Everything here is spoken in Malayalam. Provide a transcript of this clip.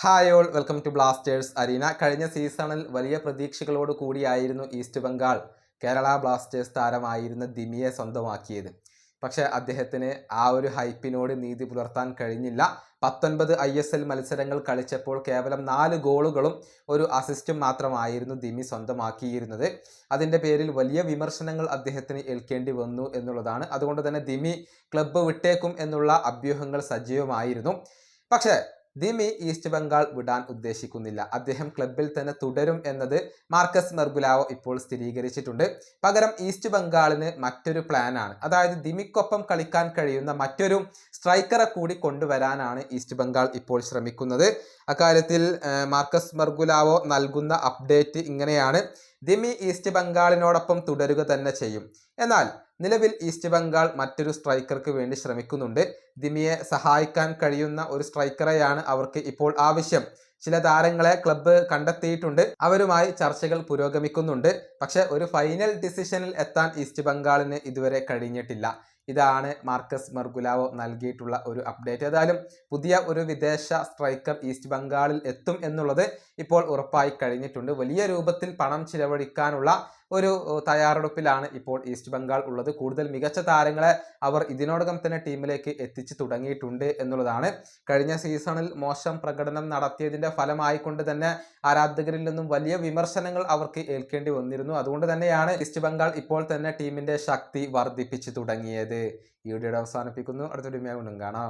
Hi all welcome to Blasters arena. കഴിഞ്ഞ സീസണിൽ വലിയ പ്രതീക്ഷകളോട് കൂടിയായിരുന്നു ഈസ്റ്റ് ബംഗാൾ കേരള ബ്ലാസ്റ്റേഴ്സ് താരമായിരുന്ന ദിമിയെ സ്വന്തമാക്കിയത്. പക്ഷേ അദ്ദേഹത്തിന് ആ ഒരു ഹൈപ്പിനോട് നീതി പുലർത്താൻ കഴിഞ്ഞില്ല. 19 ISL മത്സരങ്ങൾ കളിച്ചപ്പോൾ കേവലം 4 ഗോളുകളും ഒരു അസിസ്റ്റും മാത്രമായിരുന്നു ദിമി സ്വന്തമാക്കിയിരുന്നത്. അതിൻ്റെ പേരിൽ വലിയ വിമർശനങ്ങൾ അദ്ദേഹത്തിന് ഏൽക്കേണ്ടി വന്നു എന്നുള്ളതാണ്. അതുകൊണ്ട് തന്നെ ദിമി ക്ലബ്ബ് വിട്ടേക്കും എന്നുള്ള അഭ്യൂഹങ്ങൾ സജീവമായിരുന്നു. പക്ഷേ ദിമി ഈസ്റ്റ് ബംഗാൾ വിടാൻ ഉദ്ദേശിക്കുന്നില്ല. അദ്ദേഹം ക്ലബിൽ തന്നെ തുടരും എന്നത് മാർക്കസ് മെർഗുലാവോ ഇപ്പോൾ സ്ഥിരീകരിച്ചിട്ടുണ്ട്. പകരം ഈസ്റ്റ് ബംഗാളിന് മറ്റൊരു പ്ലാനാണ്. അതായത് ദിമിക്കൊപ്പം കളിക്കാൻ കഴിയുന്ന മറ്റൊരു സ്ട്രൈക്കറെ കൂടി കൊണ്ടുവരാനാണ് ഈസ്റ്റ് ബംഗാൾ ഇപ്പോൾ ശ്രമിക്കുന്നത്. അക്കാര്യത്തിൽ മാർക്കസ് മെർഗുലാവോ നൽകുന്ന അപ്ഡേറ്റ് ഇങ്ങനെയാണ്: ദിമി ഈസ്റ്റ് ബംഗാളിനോടൊപ്പം തുടരുക തന്നെ ചെയ്യും. എന്നാൽ നിലവിൽ ഈസ്റ്റ് ബംഗാൾ മറ്റൊരു സ്ട്രൈക്കർക്ക് വേണ്ടി ശ്രമിക്കുന്നുണ്ട്. ദിമിയെ സഹായിക്കാൻ കഴിയുന്ന ഒരു സ്ട്രൈക്കറെയാണ് അവർക്ക് ഇപ്പോൾ ആവശ്യം. ചില താരങ്ങളെ ക്ലബ്ബ് കണ്ടെത്തിയിട്ടുണ്ട്. അവരുമായി ചർച്ചകൾ പുരോഗമിക്കുന്നുണ്ട്. പക്ഷെ ഒരു ഫൈനൽ ഡിസിഷനിൽ എത്താൻ ഈസ്റ്റ് ബംഗാളിന് ഇതുവരെ കഴിഞ്ഞിട്ടില്ല. ഇതാണ് മാർക്കസ് മെർഗുലാവോ നൽകിയിട്ടുള്ള ഒരു അപ്ഡേറ്റ്. ഏതായാലും പുതിയ ഒരു വിദേശ സ്ട്രൈക്കർ ഈസ്റ്റ് ബംഗാളിൽ എത്തും എന്നുള്ളത് ഇപ്പോൾ ഉറപ്പായി കഴിഞ്ഞിട്ടുണ്ട്. വലിയ രൂപത്തിൽ പണം ചിലവഴിക്കാനുള്ള ഒരു തയ്യാറെടുപ്പിലാണ് ഇപ്പോൾ ഈസ്റ്റ് ബംഗാൾ ഉള്ളത്. കൂടുതൽ മികച്ച താരങ്ങളെ അവർ ഇതിനോടകം തന്നെ ടീമിലേക്ക് എത്തിച്ചു തുടങ്ങിയിട്ടുണ്ട് എന്നുള്ളതാണ്. കഴിഞ്ഞ സീസണിൽ മോശം പ്രകടനം നടത്തിയതിൻ്റെ ഫലമായിക്കൊണ്ട് തന്നെ ആരാധകരിൽ നിന്നും വലിയ വിമർശനങ്ങൾ അവർക്ക് ഏൽക്കേണ്ടി വന്നിരുന്നു. അതുകൊണ്ട് തന്നെയാണ് ഈസ്റ്റ് ബംഗാൾ ഇപ്പോൾ തന്നെ ടീമിന്റെ ശക്തി വർദ്ധിപ്പിച്ചു തുടങ്ങിയത്. ഈ വീഡിയോ അവസാനിപ്പിക്കുന്നു. അടുത്ത വീഡിയോ കാണാം.